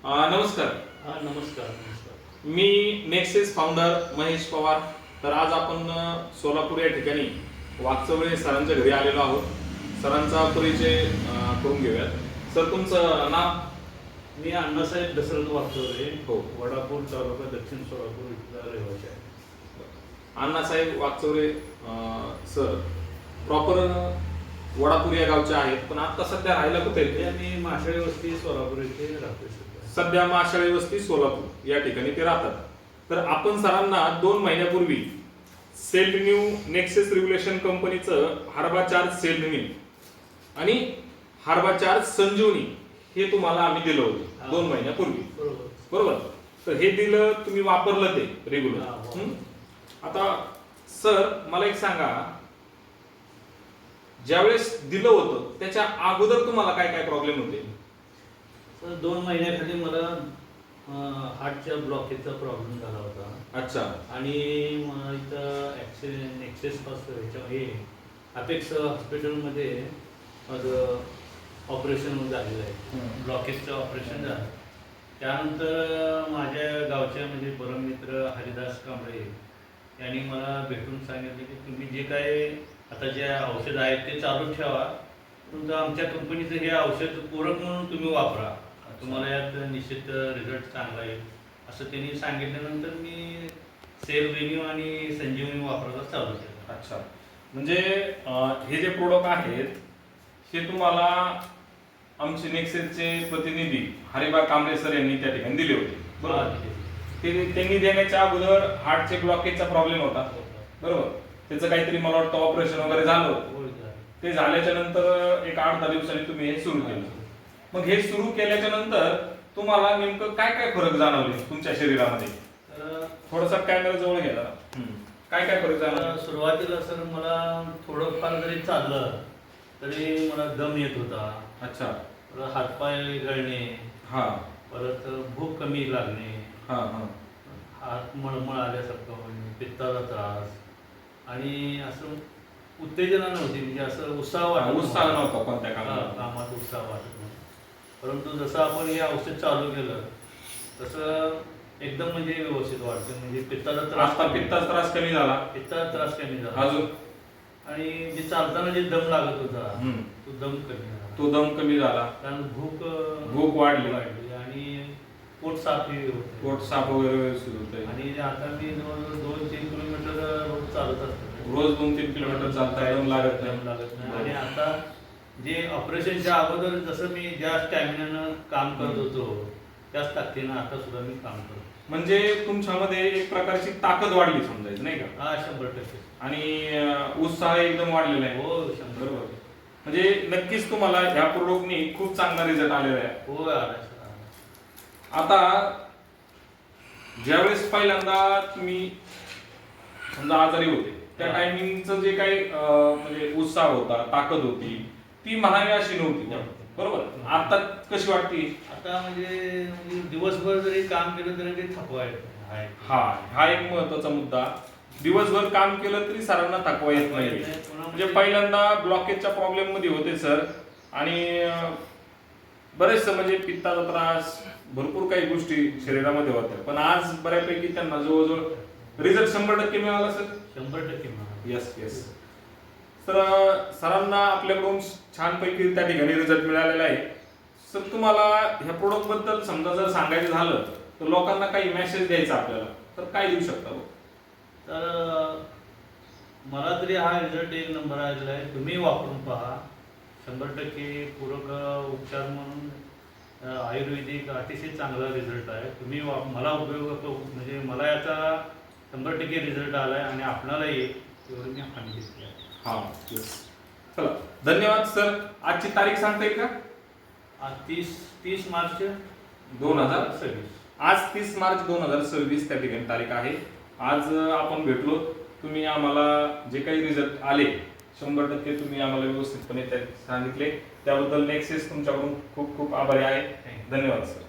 नमस्कार. नमस्कार नमस्कार. मी नेक्सेस फाउंडर महेश पवार. तर आज आपण सोलापूर या ठिकाणी वाकचौरे सरांच्या घरी आलेलो आहोत. सरांचा परिचय करून घेऊयात. सर, तुमचं नाव? मी अण्णासाहेब दशरथ वाकचौरे, हो. वडापूर तालुका, दक्षिण सोलापूर इथला रहिवासी आहे. अण्णासाहेब वाकचौरे सर प्रॉपर वडापूर या गावचे आहेत, पण आता सध्या राहायला कुठे आहेत? आणि माशाळी वस्ती सोलापूर येथे राहतो सध्या. सध्या माशाळी वस्ती सोलापूर या ठिकाणी ते राहतात. तर आपण सरांना 2 महिन्यापूर्वी सेल न्यू नेक्सेस रेग्युलेशन कंपनीचं हार्बा चार्ज सेल न्यू आणि हार्बा चार्ज संजीवनी हे तुम्हाला आम्ही दिलं होतं 2 महिन्यापूर्वी, बरोबर? तर हे दिलं, तुम्ही वापरलं ते रेग्युलर. आता सर मला एक सांगा, ज्यावेळेस दिलं होतं त्याच्या अगोदर तुम्हाला काय काय प्रॉब्लेम होते? तर 2 महिन्याखाली मला हार्टच्या ब्लॉकेजचा प्रॉब्लेम झाला होता. अच्छा. आणि मला इथं नेक्सेस पासून हे अपेक्स हॉस्पिटलमध्ये माझं ऑपरेशन झालेलं आहे. ब्लॉकेजचं ऑपरेशन झालं. त्यानंतर माझ्या गावच्या म्हणजे परममित्र हरिदास कांबळे यांनी मला भेटून सांगितले की तुम्ही जे काय आता जे औषध आहेत ते चालू ठेवा, परंतु आमच्या कंपनीचं हे औषध पूरक म्हणून तुम्ही वापरा, तुम्हाला यात निश्चित रिझल्ट चांगला येईल असं त्यांनी सांगितल्यानंतर मी सेल रिन्यू आणि संजीवनी वापरायला चालू केलं. अच्छा. म्हणजे हे जे प्रोडक्ट आहेत हे तुम्हाला आमचे नेक्सेसचे प्रतिनिधी हरिबा कांबळे सर यांनी त्या ठिकाणी दिले होते, बरोबर? त्यांनी देण्याच्या अगोदर हार्टचे ब्लॉकेजचा प्रॉब्लेम होता, बरोबर? त्याचं काहीतरी मला वाटतं ऑपरेशन वगैरे झालं. ते झाल्याच्या नंतर एक 8-10 दिवसांनी तुम्ही हे सुरू केलं. मग हे सुरू केल्याच्या नंतर तुम्हाला नेमकं काय काय फरक जाणवले तुमच्या शरीरामध्ये? थोडासा कॅमेरा जवळ घ्या. काय काय फरक जाणवला? सुरुवातीला सर मला थोडंफार जरी चाललं तरी मला दम येत होता. अच्छा. परत हातपाय गळणे, हा. परत भूक कमी लागणे, हा हा हात मळमळ आल्यासारखं होणे, पित्ताचा त्रास आणि असं उत्तेजना नव्हती, म्हणजे असं उत्साह नव्हता कोणत्या कामात उत्साह वाटत नाही. परंतु जसं आपण हे औषध चालू केलं तसं एकदम म्हणजे व्यवस्थित वाटतं, म्हणजे पित्ताचा त्रास कमी झाला. पित्ताचा त्रास कमी झाला अजून आणि जे चालताना जे दम लागत होता तो दम कमी झाला. कारण भूक वाढली आणि पोट साफ वगैरे व्यवस्थित होते. आणि आता मी जवळजवळ 2-3 किलोमीटर रोज चालत असतो. रोज 2-3 किलोमीटर चालता दम लागत नाही. आणि आता जे ऑपरेशनच्या अगोदर जसं मी ज्या स्टॅमिनानं काम करत होतो त्याच ताकदीनं आता सुद्धा मी काम करतो. म्हणजे तुमच्यामध्ये एक प्रकारची ताकद वाढली समजायचं, नाही का? हा, 100%. आणि उत्साह एकदम वाढलेला आहे. हो, 100%. म्हणजे नक्कीच तुम्हाला ह्या प्रोडक्टनी खूप चांगला रिझल्ट आलेला आहे. हो, आला. आता ज्यावेळेस पहिल्यांदा तुम्ही समजा आजारी होते त्या टायमिंगचं जे काही म्हणजे उत्साह होता, ताकद होती, ती म्हणावी अशी नव्हती, बरोबर? आता कशी वाटते? आता म्हणजे दिवसभर जरी काम केलं तरी ते थकवा येत नाही. हा एक महत्वाचा मुद्दा. दिवसभर काम केलं तरी सरांना थकवा येत नाही. म्हणजे पहिल्यांदा ब्लॉकेजच्या प्रॉब्लेम मध्ये होते सर, आणि बरेचसे म्हणजे पित्ताचा त्रास, भरपूर काही गोष्टी शरीरामध्ये होत्या, पण आज बऱ्यापैकी त्यांना जवळजवळ रिझल्ट 100% मिळाला सर. 100% मिळाला. येस. तर सरांना आपल्याकडून छानपैकी त्या ठिकाणी रिझल्ट मिळालेला आहे. सर, तुम्हाला ह्या प्रोडक्ट बद्दल समजा जर सांगायचं झालं तर लोकांना काही मेसेज द्यायचा आपल्याला, तर काय देऊ शकता? तर मला तरी हा रिझल्ट 1 नंबर आलेला आहे. तुम्ही वापरून पहा. 100% पूरक उपचार म्हणून आयुर्वेदिक अतिशय चांगला रिझल्ट आहे. तुम्ही मला उपयोग म्हणजे मला याचा 100% रिझल्ट आला आहे आणि आपणालाही एवढं मी हमी घेतली आहे. चला, धन्यवाद सर. आजची तारीख सांगता येईल का? आज 30 मार्च 2026. आज 30 मार्च 2026 त्या ठिकाणी तारीख आहे. आज आपण भेटलो, तुम्ही आम्हाला जे काही रिझल्ट आले 100% तुम्ही आम्हाला व्यवस्थितपणे सांगितले, त्याबद्दल नेक्सेस तुमच्याकडून खूप खूप आभारी आहे. धन्यवाद सर.